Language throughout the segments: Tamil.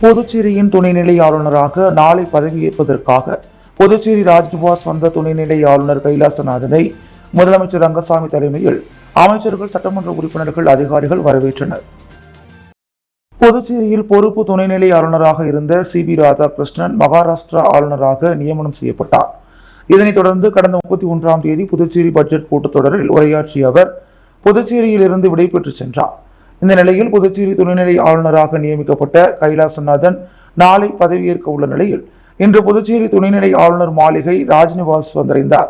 புதுச்சேரியின் துணைநிலை ஆளுநராக நாளை பதவியேற்பதற்காக புதுச்சேரி ராஜ்நிவாஸ் வந்த துணைநிலை ஆளுநர் கைலாசநாதனை முதலமைச்சர் ரங்கசாமி தலைமையில் அமைச்சர்கள், சட்டமன்ற உறுப்பினர்கள், அதிகாரிகள் வரவேற்றனர். புதுச்சேரியில் பொறுப்பு துணைநிலை ஆளுநராக இருந்த CB ராதாகிருஷ்ணன் மகாராஷ்டிரா ஆளுநராக நியமனம் செய்யப்பட்டார். இதனைத் தொடர்ந்து கடந்த 31ஆம் தேதி புதுச்சேரி பட்ஜெட் கூட்டத்தொடரில் உரையாற்றிய அவர் புதுச்சேரியில் இருந்து விடைபெற்று சென்றார். இந்த நிலையில் புதுச்சேரி துணைநிலை ஆளுநராக நியமிக்கப்பட்ட கைலாசநாதன் நாளை பதவியேற்க உள்ள நிலையில் இன்று புதுச்சேரி துணைநிலை ஆளுநர் மாளிகை ராஜ்நிவாஸ் வந்தடைந்தார்.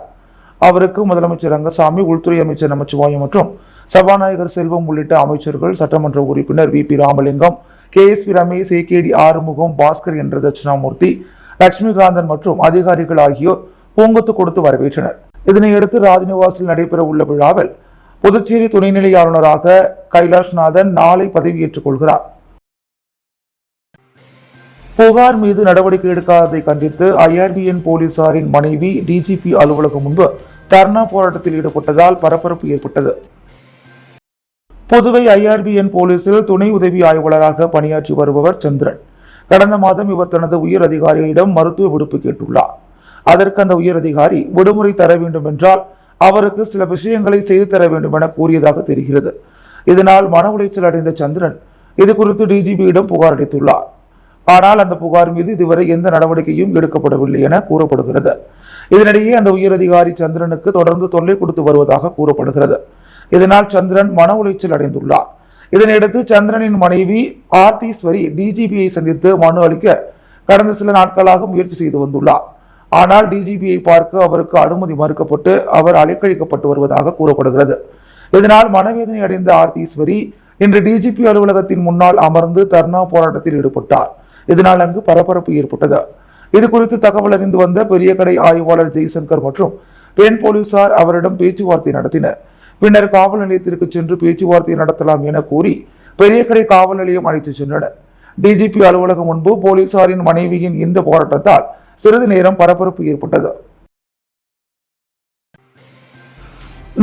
அவருக்கு முதலமைச்சர் ரங்கசாமி, உள்துறை அமைச்சர் நமச்சிவாயம் மற்றும் சபாநாயகர் செல்வம் உள்ளிட்ட அமைச்சர்கள், சட்டமன்ற உறுப்பினர் VP Ramalingam, KSP Ramesh, AKD Arumugam, Bhaskar என்ற தட்சிணாமூர்த்தி, லட்சுமிகாந்தன் மற்றும் அதிகாரிகள் ஆகியோர் பூங்கொத்து கொடுத்து வரவேற்றனர். இதனையடுத்து ராஜ்நிவாசில் நடைபெற உள்ள விழாவில் புதுச்சேரி துணைநிலை ஆளுநராக கைலாஷ்நாதன் நாளை பதவியேற்றுக் கொள்கிறார். புகார் மீது நடவடிக்கை எடுக்காததை கண்டித்து IRBN போலீசாரின் மனைவி DGP அலுவலகம் முன்பு தர்ணா போராட்டத்தில் ஈடுபட்டதால் பரபரப்பு ஏற்பட்டது. புதுவை IRBN போலீசில் துணை உதவி ஆய்வாளராக பணியாற்றி வருபவர் சந்திரன். கடந்த மாதம் இவர் தனது உயர் அதிகாரிகளிடம் மருத்துவ விடுப்பு கேட்டுள்ளார். அதற்கு அந்த உயர் அதிகாரி விடுமுறை தர வேண்டும் என்றால் அவருக்கு சில விஷயங்களை செய்து தர வேண்டும் என கூறியதாக தெரிகிறது. இதனால் மன உளைச்சல் அடைந்த சந்திரன் இது குறித்து DGPயிடம் புகார் அளித்துள்ளார். ஆனால் அந்த புகார் மீது இதுவரை எந்த நடவடிக்கையும் எடுக்கப்படவில்லை என கூறப்படுகிறது. இதனிடையே அந்த உயர் அதிகாரி சந்திரனுக்கு தொடர்ந்து தொல்லை கொடுத்து வருவதாக கூறப்படுகிறது. இதனால் சந்திரன் மன உளைச்சல் அடைந்துள்ளார். இதனையடுத்து சந்திரனின் மனைவி ஆர்த்தீஸ்வரி DGPயை சந்தித்து மனு அளிக்க கடந்த சில நாட்களாக முயற்சி செய்து வந்துள்ளார். ஆனால் DGPயை பார்க்க அவருக்கு அனுமதி மறுக்கப்பட்டு அவர் அலைக்கழிக்கப்பட்டு வருவதாக கூறப்படுகிறது. இதனால் மனவேதனை அடைந்த ஆர்த்தீஸ்வரி இன்று DGP அலுவலகத்தின் முன்னால் அமர்ந்து தர்ணா போராட்டத்தில் ஈடுபட்டார். இதனால் அங்கு பரபரப்பு ஏற்பட்டது. இது குறித்து தகவல் அறிந்து வந்த பெரிய கடை ஆய்வாளர் ஜெய்சங்கர் மற்றும் பெண் போலீசார் அவரிடம் பேச்சுவார்த்தை நடத்தினர். பின்னர் காவல் நிலையத்திற்கு சென்று பேச்சுவார்த்தை நடத்தலாம் என கூறி பெரிய கடை காவல் நிலையம் அழைத்து சென்றனர். DGP அலுவலகம் முன்பு போலீசாரின் மனைவியின் இந்த போராட்டத்தால் சிறிது நேரம் பரபரப்பு ஏற்பட்டது.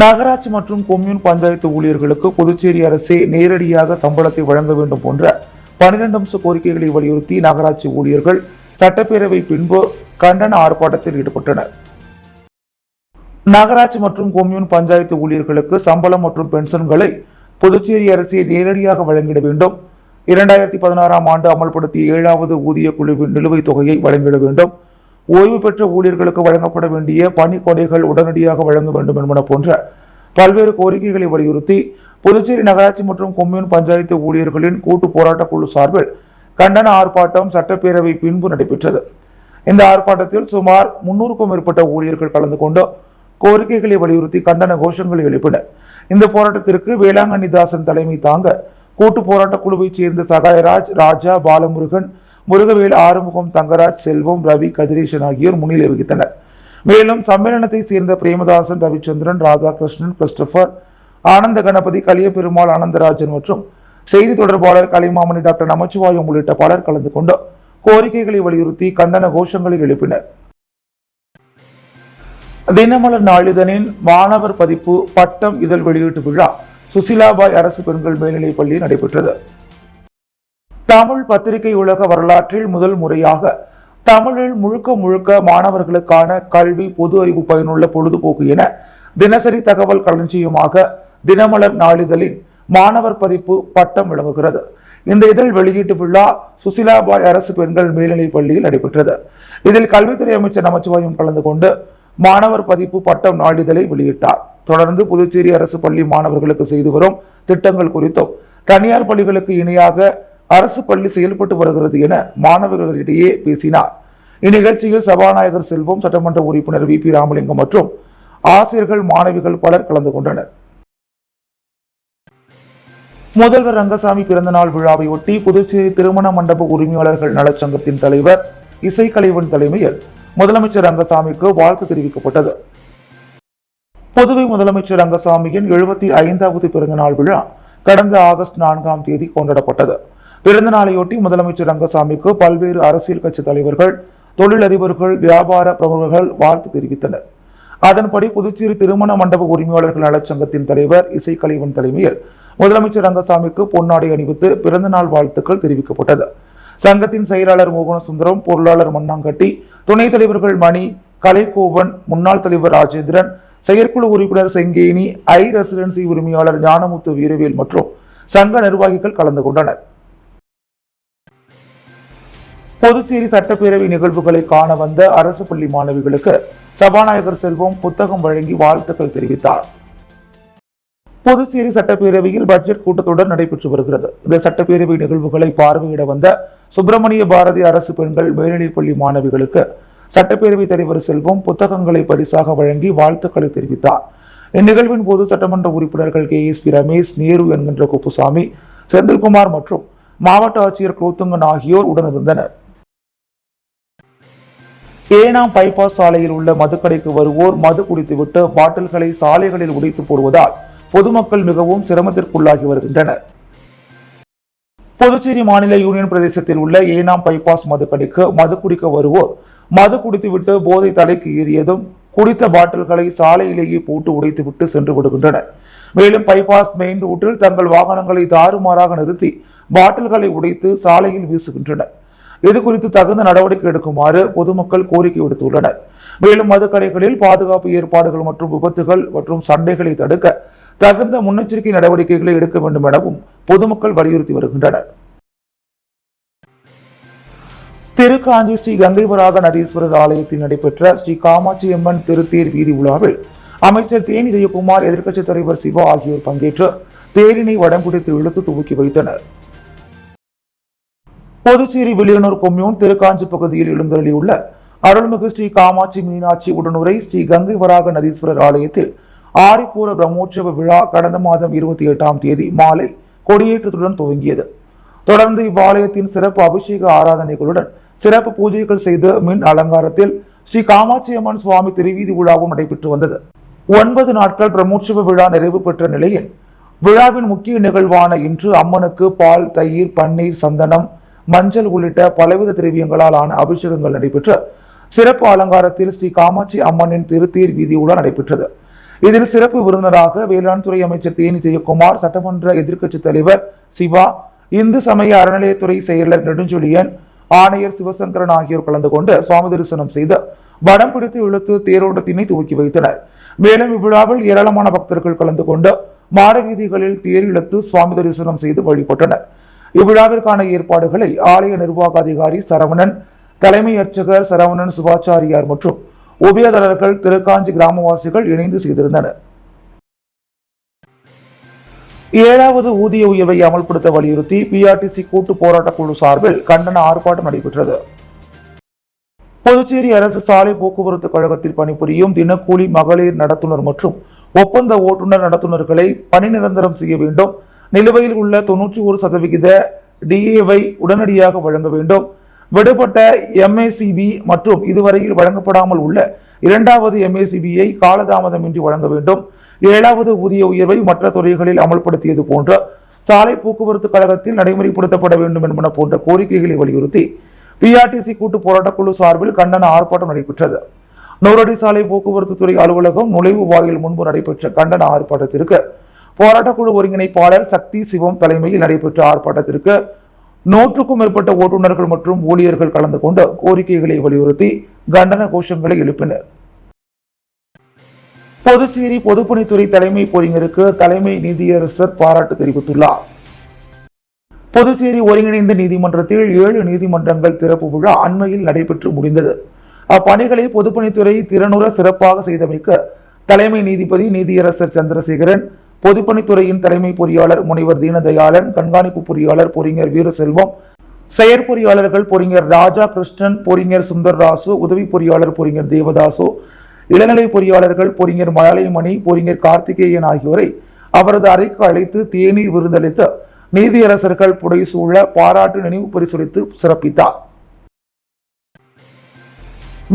நகராட்சி மற்றும் கொம்யூன் பஞ்சாயத்து ஊழியர்களுக்கு புதுச்சேரி அரசே நேரடியாக சம்பளத்தை வழங்க வேண்டும் போன்ற 12 அம்ச கோரிக்கைகளை வலியுறுத்தி நகராட்சி ஊழியர்கள் சட்டப்பேரவை பின்பு கண்டன ஆர்ப்பாட்டத்தில் ஈடுபட்டனர். நகராட்சி மற்றும் கொம்யூன் பஞ்சாயத்து ஊழியர்களுக்கு சம்பளம் மற்றும் பென்ஷன்களை புதுச்சேரி அரசே நேரடியாக வழங்கிட வேண்டும். 2016ஆம் ஆண்டு அமல்படுத்திய 7வது ஊதிய குழுவின் நிலுவைத் தொகையை வழங்கிட வேண்டும். ஓய்வு பெற்ற ஊழியர்களுக்கு வழங்கப்பட வேண்டிய பணி கொடைகள் உடனடியாக வழங்க வேண்டும் என்பன போன்ற பல்வேறு கோரிக்கைகளை வலியுறுத்தி புதுச்சேரி நகராட்சி மற்றும் கொம்யூன் பஞ்சாயத்து ஊழியர்களின் கூட்டு போராட்ட குழு சார்பில் கண்டன ஆர்ப்பாட்டம் சட்டப்பேரவை பின்பு நடைபெற்றது. இந்த ஆர்ப்பாட்டத்தில் சுமார் 300க்கும் மேற்பட்ட ஊழியர்கள் கலந்து கொண்டு கோரிக்கைகளை வலியுறுத்தி கண்டன கோஷங்களை எழுப்பினர். இந்த போராட்டத்திற்கு வேளாங்கண்ணிதாசன் தலைமை தாங்க கூட்டு போராட்ட குழுவைச் சேர்ந்த சகாயராஜ், ராஜா, பாலமுருகன், முருகவேல், ஆறுமுகம், தங்கராஜ், செல்வம், ரவி, கதிரேசன் ஆகியோர் முன்னிலை வகித்தனர். மேலும் சம்மேளனத்தை சேர்ந்த பிரேமதாசன், ரவிச்சந்திரன், ராதாகிருஷ்ணன், கிறிஸ்டபர், ஆனந்த கணபதி, கலியபெருமாள், ஆனந்தராஜன் மற்றும் செய்தி தொடர்பாளர் கலைமாமணி, டாக்டர் நமச்சிவாயம் உள்ளிட்ட பலர் கலந்து கொண்டு கோரிக்கைகளை வலியுறுத்தி கண்டன கோஷங்களை எழுப்பினர். தினமலர் நாளிதழின் மாணவர் பதிப்பு பட்டம் இதழ் வெளியீட்டு விழா சுசிலாபாய் அரசு பெண்கள் மேல்நிலைப் பள்ளியில் நடைபெற்றது. தமிழ் பத்திரிகை உலக வரலாற்றில் முதல் முறையாக தமிழில் முழுக்க மாணவர்களுக்கான கல்வி, பொது அறிவு, பயனுள்ள பொழுதுபோக்கு என தினசரி தகவல் களஞ்சியமாக தினமலர் நாளிதழின் மாணவர் பதிப்பு பட்டம் வழங்குகிறது. இந்த இதழ் வெளியீட்டு விழா சுசிலாபாய் அரசு பெண்கள் மேல்நிலைப் பள்ளியில் நடைபெற்றது. இதில் கல்வித்துறை அமைச்சர் நமச்சிவாயம் கலந்து கொண்டு மாணவர் பதிப்பு பட்டம் நாளிதழை வெளியிட்டார். தொடர்ந்து புதுச்சேரி அரசு பள்ளி மாணவர்களுக்கு செய்து வரும் திட்டங்கள் குறித்தும் தனியார் பள்ளிகளுக்கு இணையாக அரசு பள்ளி செயல்பட்டு வருகிறது என மாணவர்களிடையே பேசினார். இந்நிகழ்ச்சியில் சபாநாயகர் செல்வம், சட்டமன்ற உறுப்பினர் VP ராமலிங்கம் மற்றும் ஆசிரியர்கள், மாணவிகள் பலர் கலந்து கொண்டனர். முதல்வர் ரங்கசாமி பிறந்தநாள் விழாவை ஒட்டி புதுச்சேரி திருமண மண்டப உரிமையாளர்கள் நலச்சங்கத்தின் தலைவர் இசைக்கலைவன் தலைமையில் முதலமைச்சர் ரங்கசாமிக்கு வாழ்த்து தெரிவிக்கப்பட்டது. புதுவை முதலமைச்சர் ரங்கசாமியின் 75வது பிறந்தநாள் விழா கடந்த ஆகஸ்ட் 4ஆம் தேதி கொண்டாடப்பட்டது. பிறந்த நாளையொட்டி முதலமைச்சர் ரங்கசாமிக்கு பல்வேறு அரசியல் கட்சி தலைவர்கள், தொழிலதிபர்கள், வியாபார பிரமுகர்கள் வாழ்த்து தெரிவித்தனர். அதன்படி புதுச்சேரி திருமண மண்டப உரிமையாளர்கள் நலச்சங்கத்தின் தலைவர் இசைக்கலைவன் தலைமையில் முதலமைச்சர் ரங்கசாமிக்கு பொன்னாடை அணிவித்து பிறந்தநாள் வாழ்த்துக்கள் தெரிவிக்கப்பட்டது. சங்கத்தின் செயலாளர் மோகனசுந்தரம், பொருளாளர் மண்ணாங்கட்டி, துணைத் தலைவர்கள் மணி, கலைகோவன், முன்னாள் தலைவர் ராஜேந்திரன், செயற்குழு உறுப்பினர் செங்கேணி, ரெசிடென்சி உரிமையாளர் ஞானமுத்து வீரவேல் மற்றும் சங்க நிர்வாகிகள் கலந்து கொண்டனர். புதுச்சேரி சட்டப்பேரவை நிகழ்வுகளை காண வந்த அரசு பள்ளி மாணவிகளுக்கு சபாநாயகர் செல்வம் புத்தகம் வழங்கி வாழ்த்துக்கள் தெரிவித்தார். புதுச்சேரி சட்டப்பேரவையில் பட்ஜெட் கூட்டத்தொடர் நடைபெற்று வருகிறது. இந்த சட்டப்பேரவை நிகழ்வுகளை பார்வையிட வந்த சுப்பிரமணிய பாரதி அரசு பெண்கள் மேல்நிலைப்பள்ளி மாணவிகளுக்கு சட்டப்பேரவை தலைவர் செல்வம் புத்தகங்களை பரிசாக வழங்கி வாழ்த்துக்களை தெரிவித்தார். இந்நிகழ்வின் போது சட்டமன்ற உறுப்பினர்கள் KSP ரமேஷ், நேரு என்கின்ற குப்புசாமி, செந்தில்குமார் மற்றும் மாவட்ட ஆட்சியர் குலோத்துங்கன் ஆகியோர் உடனிருந்தனர். ஏனாம் பைபாஸ் சாலையில் உள்ள மதுக்கடைக்கு வருவோர் மது குடித்துவிட்டு பாட்டில்களை சாலைகளில் உடைத்து போடுவதால் பொதுமக்கள் மிகவும் சிரமத்திற்குள்ளாகி வருகின்றனர். புதுச்சேரி மாநில யூனியன் பிரதேசத்தில் உள்ள ஏனாம் பைபாஸ் மதுக்கடைக்கு மது குடிக்க வருவோர் மது குடித்துவிட்டு போதை தலைக்கு ஏறியதும் குடித்த பாட்டில்களை சாலையிலேயே போட்டு உடைத்துவிட்டு சென்று விடுகின்றனர். மேலும் பைபாஸ் மெயின் ரூட்டில் தங்கள் வாகனங்களை தாறுமாறாக நிறுத்தி பாட்டில்களை உடைத்து சாலையில் வீசுகின்றனர். இது குறித்து தகுந்த நடவடிக்கை எடுக்குமாறு பொதுமக்கள் கோரிக்கை விடுத்துள்ளனர். மேலும் மதுக்கடைகளில் பாதுகாப்பு ஏற்பாடுகள் மற்றும் விபத்துகள் மற்றும் சண்டைகளை தடுக்க தகுந்த முன்னெச்சரிக்கை நடவடிக்கைகளை எடுக்க வேண்டும் எனவும் பொதுமக்கள் வலியுறுத்தி வருகின்றனர். திருக்காஞ்சி ஸ்ரீ கங்கைவராக நதீஸ்வரர் ஆலயத்தில் நடைபெற்ற ஸ்ரீ காமாட்சியம்மன் திருத்தேர் வீதி உலாவில் அமைச்சர் தேனி ஜெயக்குமார், எதிர்க்கட்சித் தலைவர் சிவா ஆகியோர் பங்கேற்று தேரினை வடம் பிடித்து இழுத்து துவக்கி வைத்தனர். புதுச்சேரி வில்லியனூர் கொம்யூன் திருக்காஞ்சி பகுதியில் எழுந்தருளியுள்ள அருள்மிகு ஸ்ரீ காமாட்சி மீனாட்சி உடனுரை ஸ்ரீ கங்கை வராக நதீஸ்வரர் ஆலயத்தில் ஆரிப்பூர பிரம்மோற்சவ விழா கடந்த மாதம் 28ஆம் தேதி மாலை கொடியேற்றத்துடன் துவங்கியது. தொடர்ந்து இவ்வாலயத்தின் சிறப்பு அபிஷேக ஆராதனைகளுடன் சிறப்பு பூஜைகள் செய்து மின் அலங்காரத்தில் ஸ்ரீ காமாட்சி அம்மன் சுவாமி திருவீதி விழாவும் நடைபெற்று வந்தது. 9 நாட்கள் பிரம்மோற்சவ விழா நிறைவு பெற்ற நிலையில் விழாவின் முக்கிய நிகழ்வான இன்று அம்மனுக்கு பால், தயிர், பன்னீர், சந்தனம், மஞ்சள் உள்ளிட்ட பலவித திரவியங்களால் ஆன அபிஷேகங்கள் நடைபெற்று சிறப்பு அலங்காரத்தில் ஸ்ரீ காமாட்சி அம்மனின் திருத்தேர் வீதி உலா நடைபெற்றது. இதில் சிறப்பு விருந்தினராக வேளாண் துறை அமைச்சர் தேனி ஜெயக்குமார், சட்டமன்ற எதிர்க்கட்சித் தலைவர் சிவா, இந்து சமய அறநிலையத்துறை செயலர் நெடுஞ்செழியன், ஆணையர் சிவசங்கரன் ஆகியோர் கலந்து கொண்டு சுவாமி தரிசனம் செய்து வடம் பிடித்து இழுத்து தேரோட்டத்தினை துவக்கி வைத்தனர். மேலும் இவ்விழாவில் ஏராளமான பக்தர்கள் கலந்து கொண்டு மாட வீதிகளில் தேர் இழுத்து சுவாமி தரிசனம் செய்து வழிபட்டனர். இவ்விழாவிற்கான ஏற்பாடுகளை ஆலய நிர்வாக அதிகாரி சரவணன், தலைமை அர்ச்சகர் சரவணன் சிவாச்சாரியார் மற்றும் உபயதாரர்கள், திருக்காஞ்சி கிராமவாசிகள் இணைந்து செய்திருந்தனர். 7வது ஊதிய உயர்வை அமல்படுத்த வலியுறுத்தி PRTC கூட்டு போராட்டக் குழு சார்பில் கண்டன ஆர்ப்பாட்டம் நடைபெற்றது. புதுச்சேரி அரசு சாலை போக்குவரத்து கழகத்தில் பணிபுரியும் தினக்கூலி மகளிர் நடத்துனர் மற்றும் ஒப்பந்த ஓட்டுநர் நடத்துனர்களை பணி நிரந்தரம் செய்ய வேண்டும். நிலுவையில் உள்ள 91% DAவை உடனடியாக வழங்க வேண்டும். விடுபட்ட MACB மற்றும் இதுவரையில் வழங்கப்படாமல் உள்ள 2வது MACBயை காலதாமதமின்றி வழங்க வேண்டும். 7வது ஊதிய உயர்வை மற்ற துறைகளில் அமல்படுத்தியது போன்ற சாலை போக்குவரத்து கழகத்தில் நடைமுறைப்படுத்தப்பட வேண்டும் என்பன போன்ற கோரிக்கைகளை வலியுறுத்தி PRTC கூட்டு போராட்டக் குழு சார்பில் கண்டன ஆர்ப்பாட்டம் நடைபெற்றது. நூறடி சாலை போக்குவரத்து துறை அலுவலகம் நுழைவு வாயில் முன்பு நடைபெற்ற கண்டன ஆர்ப்பாட்டத்திற்கு போராட்டக்குழு ஒருங்கிணைப்பாளர் சக்தி சிவம் தலைமையில் நடைபெற்ற ஆர்ப்பாட்டத்திற்கு 100க்கும் மேற்பட்ட ஓட்டுநர்கள் மற்றும் ஊழியர்கள் கலந்து கொண்டு கோரிக்கைகளை வலியுறுத்தி கண்டன கோஷங்களை எழுப்பினர். புதுச்சேரி பொதுப்பணித்துறை தலைமை பொறிஞருக்கு தலைமை நீதியரசர் பாராட்டு தெரிவித்துள்ளார். புதுச்சேரி ஒருங்கிணைந்த நீதிமன்றத்தில் 7 நீதிமன்றங்கள் திறப்பு விழா அண்மையில் நடைபெற்று முடிந்தது. அப்பணிகளை பொதுப்பணித்துறை திறனுற சிறப்பாக செய்தமைக்கு தலைமை நீதிபதி நீதியரசர் சந்திரசேகரன், பொதுப்பணித்துறையின் தலைமை பொறியாளர் முனைவர் தீனதயாளன், கண்காணிப்பு பொறியாளர் பொறிஞர் வீரசெல்வம், செயற்பொறியாளர்கள் பொறிஞர் ராஜா கிருஷ்ணன், பொறிஞர் சுந்தர்ராசு, உதவி பொறியாளர் பொறிஞர் தேவதாசு, இளநிலை பொறியாளர்கள் பொறிஞர் மழலைமணி, பொறிஞர் கார்த்திகேயன் ஆகியோரை அவரது அறைக்கு அழைத்து தேநீர் விருந்தளித்து நீதியரசர்கள் புடைசூழ பாராட்டு நினைவு பரிசளித்து சிறப்பித்தார்.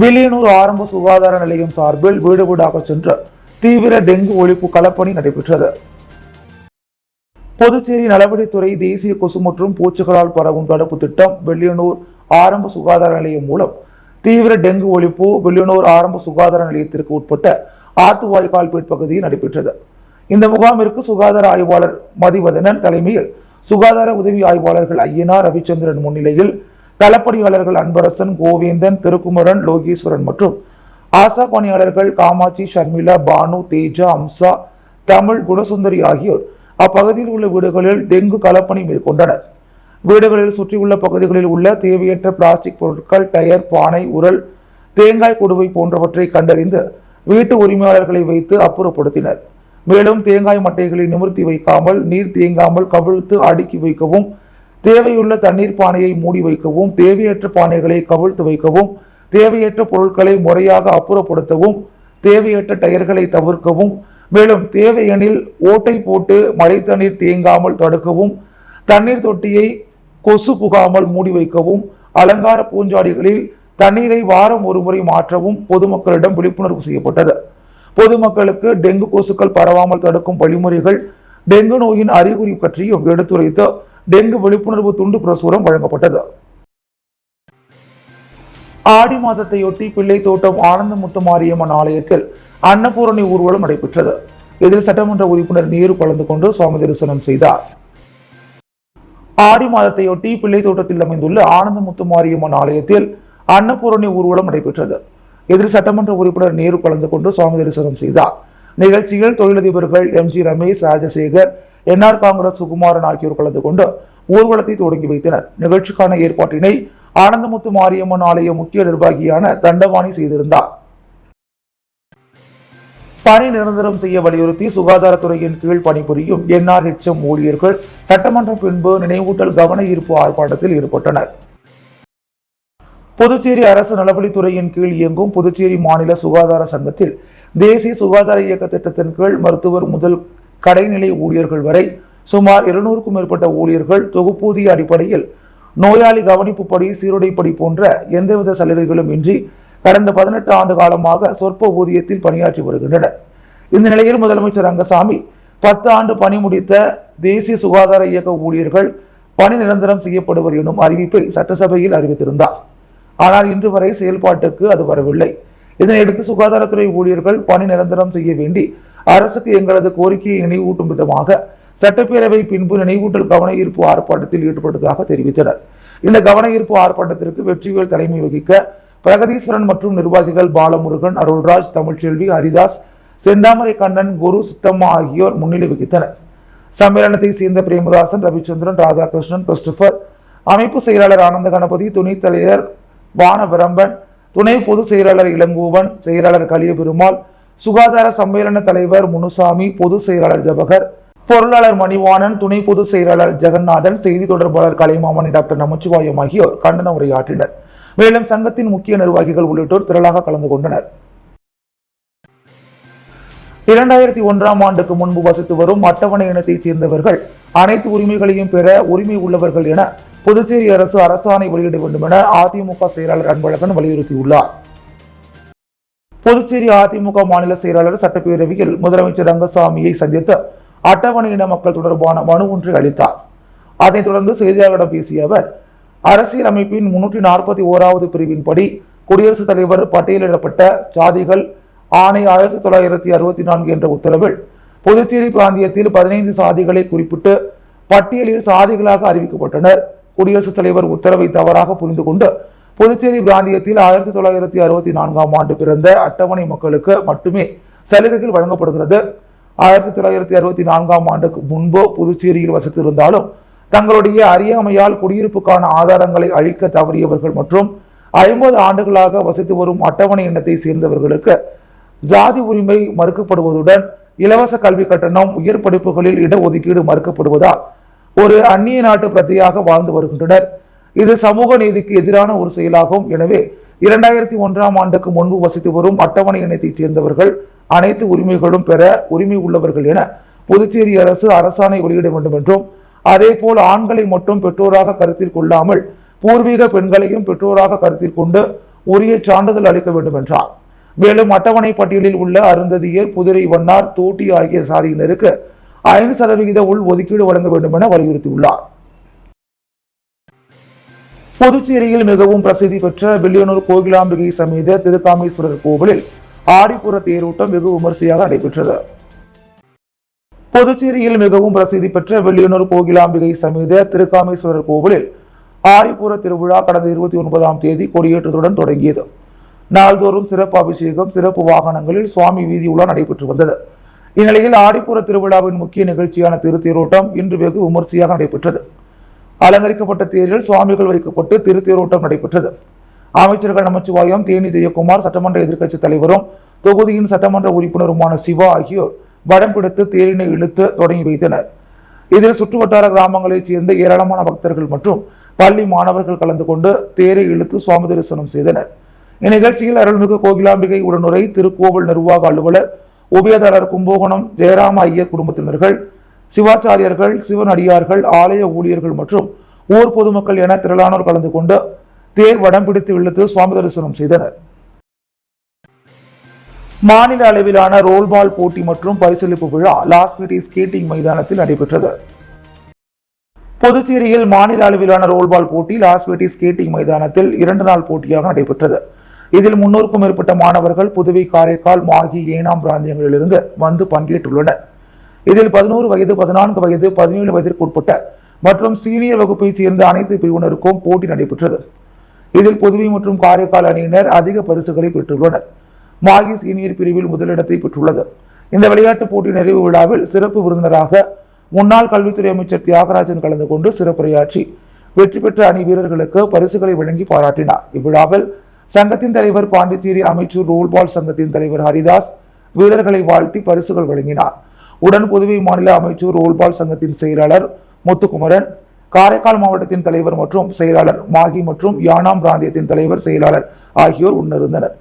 வில்லியனூர் ஆரம்ப சுகாதார நிலையம் சார்பில் வீடு வீடாக சென்று தீவிர டெங்கு ஒழிப்பு களப்பணி நடைபெற்றது. புதுச்சேரி நலவழித்துறை தேசிய கொசு மற்றும் பூச்சிகளால் பரவும் தடுப்பு திட்டம் வில்லியனூர் ஆரம்ப சுகாதார நிலையம் மூலம் தீவிர டெங்கு ஒழிப்பு வில்லியனூர் ஆரம்ப சுகாதார நிலையத்திற்கு உட்பட்ட ஆத்துவாய்க்கால்பேட் பகுதியில் நடைபெற்றது. இந்த முகாமிற்கு சுகாதார ஆய்வாளர் மதிவதனன் தலைமையில் சுகாதார உதவி ஆய்வாளர்கள் ஐயனார், ரவிச்சந்திரன் முன்னிலையில் களப்பணியாளர்கள் அன்பரசன், கோவேந்தன், திருக்குமரன், லோகேஸ்வரன் மற்றும் ஆசா பணியாளர்கள் காமாட்சி, ஷர்மிளா, பானு, தேஜா, அம்சா, தமிழ், குணசுந்தரி ஆகியோர் அப்பகுதியில் உள்ள வீடுகளில் டெங்கு களப்பணி மேற்கொண்டனர். வீடுகளில் சுற்றியுள்ள பகுதிகளில் உள்ள தேவையற்ற பிளாஸ்டிக் பொருட்கள், டயர், பானை, உரல், தேங்காய் குடுவை போன்றவற்றை கண்டறிந்து வீட்டு உரிமையாளர்களை வைத்து அப்புறப்படுத்தினர். மேலும் தேங்காய் மட்டைகளை நிமிர்த்தி வைக்காமல், நீர் தேங்காமல் கவிழ்த்து அடுக்கி வைக்கவும், தேவையுள்ள தண்ணீர் பானையை மூடி வைக்கவும், தேவையற்ற பானைகளை கவிழ்த்து வைக்கவும், தேவையற்ற பொருட்களை முறையாக அப்புறப்படுத்தவும், தேவையற்ற டயர்களை தவிர்க்கவும், மேலும் தேவையெனில் ஓட்டை போட்டு மழை தண்ணீர் தேங்காமல் தடுக்கவும், தண்ணீர் தொட்டியை கொசு புகாமல் மூடி வைக்கவும், அலங்கார பூஞ்சாடிகளில் தண்ணீரை வாரம் ஒரு முறை மாற்றவும் பொதுமக்களிடம் விழிப்புணர்வு செய்யப்பட்டது. பொதுமக்களுக்கு டெங்கு கொசுக்கள் பரவாமல் தடுக்கும் வழிமுறைகள், டெங்கு நோயின் அறிகுறி பற்றியும் எடுத்துரைத்து டெங்கு விழிப்புணர்வு துண்டு பிரசுரம் வழங்கப்பட்டது. ஆடி மாதத்தையொட்டி பிள்ளைத்தோட்டம் ஆனந்தமுத்து மாரியம்மன் ஆலயத்தில் அன்னபூரணி ஊர்வலம் நடைபெற்றது. இதில் சட்டமன்ற உறுப்பினர் நேரு கலந்து கொண்டு சுவாமி தரிசனம் செய்தார். ஆடி மாதத்தையொட்டி பிள்ளைத்தோட்டத்தில் அமைந்துள்ள ஆனந்தமுத்து மாரியம்மன் ஆலயத்தில் அன்னபூரணி ஊர்வலம் நடைபெற்றது. இதில் சட்டமன்ற உறுப்பினர் நேரு கலந்து கொண்டு சுவாமி தரிசனம் செய்தார். நிகழ்ச்சியில் தொழிலதிபர்கள் எம்.ஜி. ரமேஷ், ராஜசேகர், என்ஆர் காங்கிரஸ் சுகுமாரன் ஆகியோர் கலந்து கொண்டு ஊர்வலத்தை தொடங்கி வைத்தனர். நிகழ்ச்சிக்கான ஏற்பாட்டினை ஆனந்தமுத்து மாரியம்மன் ஆலய முக்கிய நிர்வாகியான தண்டவாணி செய்திருந்தார். பணி நிரந்தரம் செய்ய வலியுறுத்தி சுகாதாரத்துறையின் கீழ் பணிபுரியும் NRHM ஊழியர்கள் சட்டமன்றம் பின்பு நினைவூட்டல் கவன ஈர்ப்பு ஆர்ப்பாட்டத்தில் ஈடுபட்டனர். புதுச்சேரி அரசு நலவழித்துறையின் கீழ் இயங்கும் புதுச்சேரி மாநில சுகாதார சங்கத்தில் தேசிய சுகாதார இயக்க திட்டத்தின் கீழ் மருத்துவர் முதல் கடைநிலை ஊழியர்கள் வரை சுமார் 200க்கும் மேற்பட்ட ஊழியர்கள் தொகுப்பூதிய அடிப்படையில் நோயாளி கவனிப்புப்படி, சீருடைப்படி போன்ற எந்தவித சலுகைகளும் இன்றி கடந்த 18 ஆண்டு காலமாக சொற்ப ஊதியத்தில் பணியாற்றி வருகின்றனர். இந்த நிலையில் முதலமைச்சர் ரங்கசாமி 10 ஆண்டு பணி முடித்த தேசிய சுகாதார இயக்க ஊழியர்கள் பணி நிரந்தரம் செய்யப்படுவர் எனும் அறிவிப்பை சட்டசபையில் அறிவித்திருந்தார். ஆனால் இன்று வரை செயல்பாட்டுக்கு அது வரவில்லை. இதனையடுத்து சுகாதாரத்துறை ஊழியர்கள் பணி நிரந்தரம் செய்ய வேண்டி அரசுக்கு எங்களது கோரிக்கையை நினைவூட்டும் விதமாக சட்டப்பேரவை பின்பு நினைவூட்டல் கவன ஈர்ப்பு ஆர்ப்பாட்டத்தில் ஈடுபட்டதாக தெரிவித்தனர். இந்த கவன ஈர்ப்பு ஆர்ப்பாட்டத்திற்கு வெற்றிவேல் தலைமை வகிக்க பிரகதீஸ்வரன் மற்றும் நிர்வாகிகள் பாலமுருகன், அருள்ராஜ், தமிழ்ச்செல்வி, ஹரிதாஸ், செந்தாமரை கண்ணன், குரு, சித்தம்மா ஆகியோர் முன்னிலை வகித்தனர். சம்மேளனத்தை சேர்ந்த பிரேமதாசன், ரவிச்சந்திரன், ராதாகிருஷ்ணன், கிறிஸ்டபர், அமைப்பு செயலாளர் ஆனந்த கணபதி, துணைத் தலைவர் வானவிரம்பன், துணை பொதுச் செயலாளர் இளங்கோவன், செயலாளர் கலியபெருமாள், சுகாதார சம்மேளன தலைவர் முனுசாமி, பொதுச் செயலாளர் ஜபகர், பொருளாளர் மணிவாணன், துணை பொதுச் செயலாளர் ஜெகநாதன், செய்தி தொடர்பாளர் கலைமாமணி டாக்டர் நமச்சிவாயம் ஆகியோர் கண்டன உரையாற்றினர். மேலும் சங்கத்தின் முக்கிய நிர்வாகிகள் உள்ளிட்டோர் திரளாக கலந்து கொண்டனர். 2001ஆம் ஆண்டுக்கு முன்பு வசித்து வரும் அட்டவணை இனத்தைச் சேர்ந்தவர்கள் அனைத்து உரிமைகளையும் பெற உரிமை உள்ளவர்கள் என புதுச்சேரி அரசு அரசாணை வெளியிட வேண்டும் என அதிமுக செயலாளர் அன்பழகன் வலியுறுத்தியுள்ளார். புதுச்சேரி அதிமுக மாநில செயலாளர் சட்டப்பேரவையில் முதலமைச்சர் ரங்கசாமியை சந்தித்து அட்டவணை இன மக்கள் தொடர்பான மனு ஒன்றை அளித்தார். அதைத் தொடர்ந்து செய்தியாளர்களிடம் பேசிய அவர், அரசியல் அமைப்பின் 341வது பிரிவின்படி குடியரசுத் தலைவர் பட்டியலிடப்பட்ட சாதிகள் ஆணை 1964 என்ற உத்தரவில் புதுச்சேரி பிராந்தியத்தில் 15 சாதிகளை குறிப்பிட்டு பட்டியலில் சாதிகளாக அறிவிக்கப்பட்டனர். குடியரசுத் தலைவர் உத்தரவை தவறாக புரிந்து கொண்டு புதுச்சேரி பிராந்தியத்தில் 1964ஆம் ஆண்டு பிறந்த அட்டவணை மக்களுக்கு மட்டுமே சலுகைகள் வழங்கப்படுகிறது. 1964ஆம் ஆண்டுக்கு முன்பு புதுச்சேரியில் வசித்திருந்தாலும் தங்களுடைய அறியாமையால் குடியிருப்புக்கான ஆதாரங்களை அழிக்க தவறியவர்கள் மற்றும் 50 ஆண்டுகளாக வசித்து வரும் அட்டவணை இனத்தை சேர்ந்தவர்களுக்கு ஜாதி உரிமை மறுக்கப்படுவதுடன் இலவச கல்வி கட்டணம், உயர் படிப்புகளில் இடஒதுக்கீடு மறுக்கப்படுவதால் ஒரு அந்நிய நாட்டு பிரஜையாக வாழ்ந்து வருகின்றனர். இது சமூக நீதிக்கு எதிரான ஒரு செயலாகும். எனவே 2001ஆம் ஆண்டுக்கு முன்பு வசித்து வரும் அட்டவணை இனத்தைச் சேர்ந்தவர்கள் அனைத்து உரிமைகளும் பெற உரிமை உள்ளவர்கள் என புதுச்சேரி அரசு அரசாணை வெளியிட வேண்டும் என்றும், அதே போல் ஆண்களை மட்டும் பெற்றோராக கருத்தில் கொள்ளாமல் பூர்வீக பெண்களையும் பெற்றோராக கருத்தில் கொண்டு உரிய சான்றிதழ் அளிக்க வேண்டும் என்றார். மேலும் அட்டவணை பட்டியலில் உள்ள அருந்ததியர், புதிரை வண்ணார், தோட்டி ஆகிய சாதியினருக்கு 5% உள் ஒதுக்கீடு வழங்க வேண்டும் என வலியுறுத்தியுள்ளார். புதுச்சேரியில் மிகவும் பிரசித்தி பெற்ற வில்லியனூர் கோகிலாம்பிகை சமேத திருக்காமேஸ்வரர் கோவிலில் ஆடிப்புற தேரோட்டம் வெகு விமர்சையாக நடைபெற்றது. புதுச்சேரியில் மிகவும் பிரசித்தி பெற்ற வில்லியனூர் கோகிலாம்பிகை சமேத திருக்காமேஸ்வரர் கோவிலில் ஆடிப்பூர திருவிழா கடந்த 29ஆம் தேதி கொடியேற்றத்துடன் தொடங்கியது. நாள்தோறும் சிறப்பு அபிஷேகம், சிறப்பு வாகனங்களில் சுவாமி வீதி உலா நடைபெற்று வந்தது. இந்நிலையில் ஆடிப்பூர திருவிழாவின் முக்கிய நிகழ்ச்சியான திருத்தேரோட்டம் இன்று வெகு விமர்சையாக நடைபெற்றது. அலங்கரிக்கப்பட்ட தேரில் சுவாமிகள் வைக்கப்பட்டு திருத்தேரோட்டம் நடைபெற்றது. அமைச்சர்கள் நமச்சிவாயம், தேனி ஜெயக்குமார், சட்டமன்ற எதிர்க்கட்சித் தலைவரும் தொகுதியின் சட்டமன்ற உறுப்பினருமான சிவா ஆகியோர் வடம் பிடித்து தேரினை இழுத்து தொடங்கி வைத்தனர். இதில் சுற்றுவட்டார கிராமங்களைச் சேர்ந்த ஏராளமான பக்தர்கள் மற்றும் பள்ளி மாணவர்கள் கலந்து கொண்டு தேரை இழுத்து சுவாமி தரிசனம் செய்தனர். இந்நிகழ்ச்சியில் அருள்மிகு கோகிலாம்பிகை உடனுரை திருக்கோவில் நிர்வாக அலுவலர், உபயதாரர் கும்பகோணம் ஜெயராம ஐயர் குடும்பத்தினர்கள், சிவாச்சாரியர்கள், சிவனடியார்கள், ஆலய ஊழியர்கள் மற்றும் ஊர் பொதுமக்கள் என திரளானோர் கலந்து கொண்டு தேர் வடம் பிடித்து இழுத்து சுவாமி தரிசனம் செய்தனர். மாநில அளவிலான ரோல்பால் போட்டி மற்றும் பரிசளிப்பு விழா லாஸ்பேட்டை ஸ்கேட்டிங் மைதானத்தில் நடைபெற்றது. புதுச்சேரியில் மாநில அளவிலான ரோல்பால் போட்டி லாஸ்பேட்டை ஸ்கேட்டிங் மைதானத்தில் 2 நாள் போட்டியாக நடைபெற்றது. இதில் 300க்கும் மேற்பட்ட மாணவர்கள் புதுவை, காரைக்கால், மாகி, ஏனாம் பிராந்தியங்களிலிருந்து வந்து பங்கேற்றுள்ளனர். இதில் 11 வயது, 14 வயது, 17 வயதிற்குட்பட்ட மற்றும் சீனியர் வகுப்பைச் சேர்ந்த அனைத்து பிரிவினருக்கும் போட்டி நடைபெற்றது. இதில் புதுவை மற்றும் காரைக்கால் அணியினர் அதிக பரிசுகளை பெற்றுள்ளனர். மாகி சீனியர் பிரிவில் முதலிடத்தை பெற்றுள்ளது. இந்த விளையாட்டுப் போட்டி நிறைவு விழாவில் சிறப்பு விருந்தினராக முன்னாள் கல்வித்துறை அமைச்சர் தியாகராஜன் கலந்து கொண்டு சிறப்புரையாற்றி வெற்றி பெற்ற அணி வீரர்களுக்கு பரிசுகளை வழங்கி பாராட்டினார். இவ்விழாவில் சங்கத்தின் தலைவர் பாண்டிச்சேரி அமைச்சர் ரோல்பால் சங்கத்தின் தலைவர் ஹரிதாஸ் வீரர்களை வாழ்த்தி பரிசுகள் வழங்கினார். உடன் புதுவை மாநில அமைச்சர் ரோல்பால் சங்கத்தின் செயலாளர் முத்துக்குமரன், காரைக்கால் மாவட்டத்தின் தலைவர் மற்றும் செயலாளர், மாகி மற்றும் யானாம் பிராந்தியத்தின் தலைவர், செயலாளர் ஆகியோர் உடனிருந்தனர்.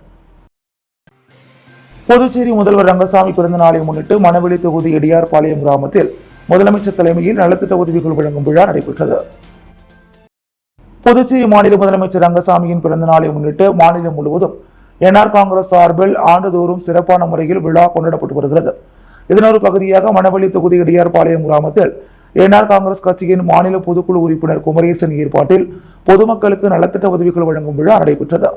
புதுச்சேரி முதல்வர் ரங்கசாமி பிறந்த நாளை முன்னிட்டு மணவெளி தொகுதி எடியார்பாளையம் கிராமத்தில் முதலமைச்சர் தலைமையில் நலத்திட்ட உதவிகள் வழங்கும் விழா நடைபெற்றது. புதுச்சேரி மாநில முதலமைச்சர் ரங்கசாமியின் பிறந்த நாளை முன்னிட்டு மாநிலம் முழுவதும் என்ஆர் காங்கிரஸ் சார்பில் ஆண்டுதோறும் சிறப்பான முறையில் விழா கொண்டாடப்பட்டு வருகிறது. இதன் ஒரு பகுதியாக மணவெளி தொகுதி எடியார்பாளையம் கிராமத்தில் என்ஆர் காங்கிரஸ் கட்சியின் மாநில பொதுக்குழு உறுப்பினர் குமரேசன் ஏற்பாட்டில் பொதுமக்களுக்கு நலத்திட்ட உதவிகள் வழங்கும் விழா நடைபெற்றது.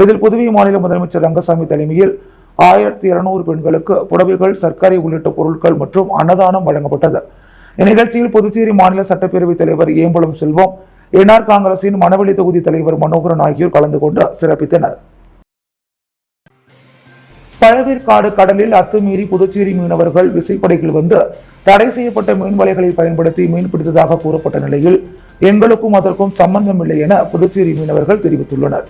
இதில் புதுவை மாநில முதலமைச்சர் ரங்கசாமி தலைமையில் 1200 பெண்களுக்கு புடவைகள், சர்க்கரை உள்ளிட்ட பொருட்கள் மற்றும் அன்னதானம் வழங்கப்பட்டது. இந்நிகழ்ச்சியில் புதுச்சேரி மாநில சட்டப்பேரவைத் தலைவர் ஏம்பலம் செல்வம், என்ஆர் காங்கிரசின் மணவெளி தொகுதி தலைவர் மனோகரன் ஆகியோர் கலந்து கொண்டு சிறப்பித்தனர். பழவேற்காடு கடலில் அத்துமீறி புதுச்சேரி மீனவர்கள் விசைப்படகில் வந்து தடை செய்யப்பட்ட மீன்வலைகளை பயன்படுத்தி மீன்பிடித்ததாக கூறப்பட்ட நிலையில் எங்களுக்கும் அதற்கும் சம்பந்தமில்லை என புதுச்சேரி மீனவர்கள் தெரிவித்துள்ளனர்.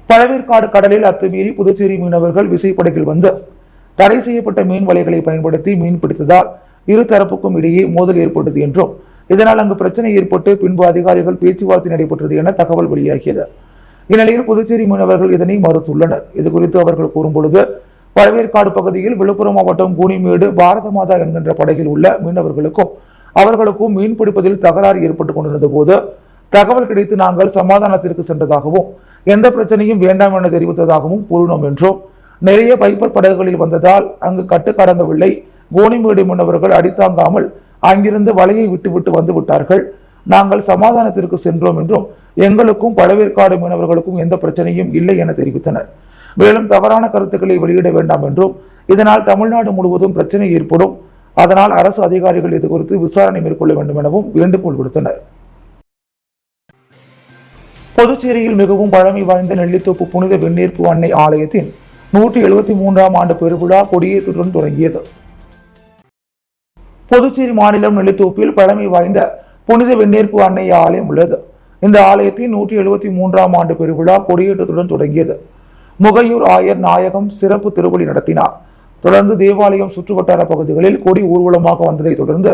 பழவேற்காடு கடலில் அத்துமீறி புதுச்சேரி மீனவர்கள் விசைப்படகில் வந்து தடை செய்யப்பட்ட மீன் வலைகளை பயன்படுத்தி மீன் பிடித்ததால் இரு தரப்புக்கும் இடையே மோதல் ஏற்பட்டது என்றும் இதனால் அங்கு பிரச்சனை ஏற்பட்டு பின்பு அதிகாரிகள் பேச்சுவார்த்தை நடைபெற்றது என தகவல் வெளியாகியது. இந்நிலையில் புதுச்சேரி மீனவர்கள் இதனை மறுத்துள்ளனர். இதுகுறித்து அவர்கள் கூறும்பொழுது, பழவேற்காடு பகுதியில் விழுப்புரம் மாவட்டம் கூனிமேடு பாரத மாதா என்கின்ற படகில் உள்ள மீனவர்களுக்கும் அவர்களுக்கும் மீன் பிடிப்பதில் தகராறு ஏற்பட்டுக் கொண்டிருந்த போது தகவல் கிடைத்து நாங்கள் சமாதானத்திற்கு சென்றதாகவும் எந்த பிரச்சனையும் வேண்டாம் என தெரிவித்ததாகவும் கூறினோம் என்றும், நிறைய பைப்பர் படகுகளில் வந்ததால் அங்கு கட்டுக்கடங்கவில்லை. கோனிமேடு மீனவர்கள் அடித்தாங்காமல் அங்கிருந்து வலையை விட்டுவிட்டு வந்து விட்டார்கள். நாங்கள் சமாதானத்திற்கு சென்றோம் என்றும் எங்களுக்கும் பழவேற்காடு மீனவர்களுக்கும் எந்த பிரச்சனையும் இல்லை என தெரிவித்தனர். மேலும் தவறான கருத்துக்களை வெளியிட வேண்டாம் என்றும், இதனால் தமிழ்நாடு முழுவதும் பிரச்சனை ஏற்படும், அதனால் அரசு அதிகாரிகள் இது குறித்து விசாரணை மேற்கொள்ள வேண்டும் எனவும் வேண்டுகோள் விடுத்தனர். புதுச்சேரியில் மிகவும் பழமை வாய்ந்த நெல்லித்தோப்பு புனித வெண்ணீர்ப்பு அன்னை ஆலயத்தின் 173ஆம் ஆண்டு பெருவிழா கொடியேற்றத்துடன் தொடங்கியது. புதுச்சேரி மாநிலம் நெல்லித்தோப்பில் பழமை வாய்ந்த புனித வெண்ணீர்ப்பு அன்னை ஆலயம் உள்ளது. இந்த ஆலயத்தின் 173ஆம் ஆண்டு பெருவிழா கொடியேற்றத்துடன் தொடங்கியது. முகையூர் ஆயர் நாயகம் சிறப்பு திருப்பலி நடத்தினார். தொடர்ந்து தேவாலயம் சுற்றுவட்டார பகுதிகளில் கொடி ஊர்வலமாக வந்ததை தொடர்ந்து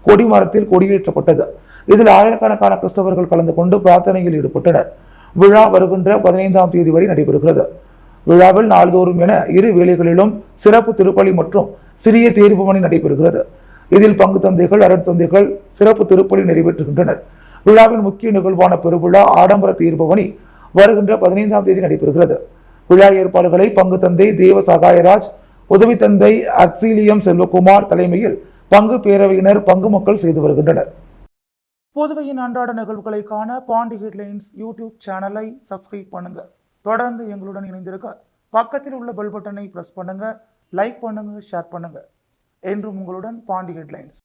கொடிமரத்தில் கொடியேற்றப்பட்டது. இதில் ஆயிரக்கணக்கான கிறிஸ்தவர்கள் கலந்து கொண்டு பிரார்த்தனையில் ஈடுபட்டனர். விழா வருகின்ற 15ஆம் தேதி வரை நடைபெறுகிறது. விழாவில் நாள்தோறும் என 2 வேளைகளிலும் சிறப்பு திருப்பலி மற்றும் சிறிய தேர்வுமணி நடைபெறுகிறது. இதில் பங்கு தந்தைகள், அருட்தந்தைகள் சிறப்பு திருப்பலி நிறைவேற்றுகின்றனர். விழாவின் முக்கிய நிகழ்வான பெருவிழா ஆடம்பர தீர்ப்பவனி வருகின்ற 15ஆம் தேதி நடைபெறுகிறது. விழா ஏற்பாடுகளை பங்கு தந்தை தேவ சகாயராஜ், உதவி தந்தை அக்சீலியம் செல்வகுமார் தலைமையில் பங்கு பேரவையினர், பங்கு மக்கள் செய்து வருகின்றனர். புதுவையின் அன்றாட நிகழ்வுகளை காண பாண்டி ஹெட்லைன்ஸ் யூடியூப் சேனலை சப்ஸ்கிரைப் பண்ணுங்க. தொடர்ந்து எங்களுடன் இணைந்திருக்க பக்கத்தில் உள்ள பெல் பட்டனை பிரஸ் பண்ணுங்க. லைக் பண்ணுங்க, ஷேர் பண்ணுங்க. என்றும் உங்களுடன் பாண்டி ஹெட்லைன்ஸ்.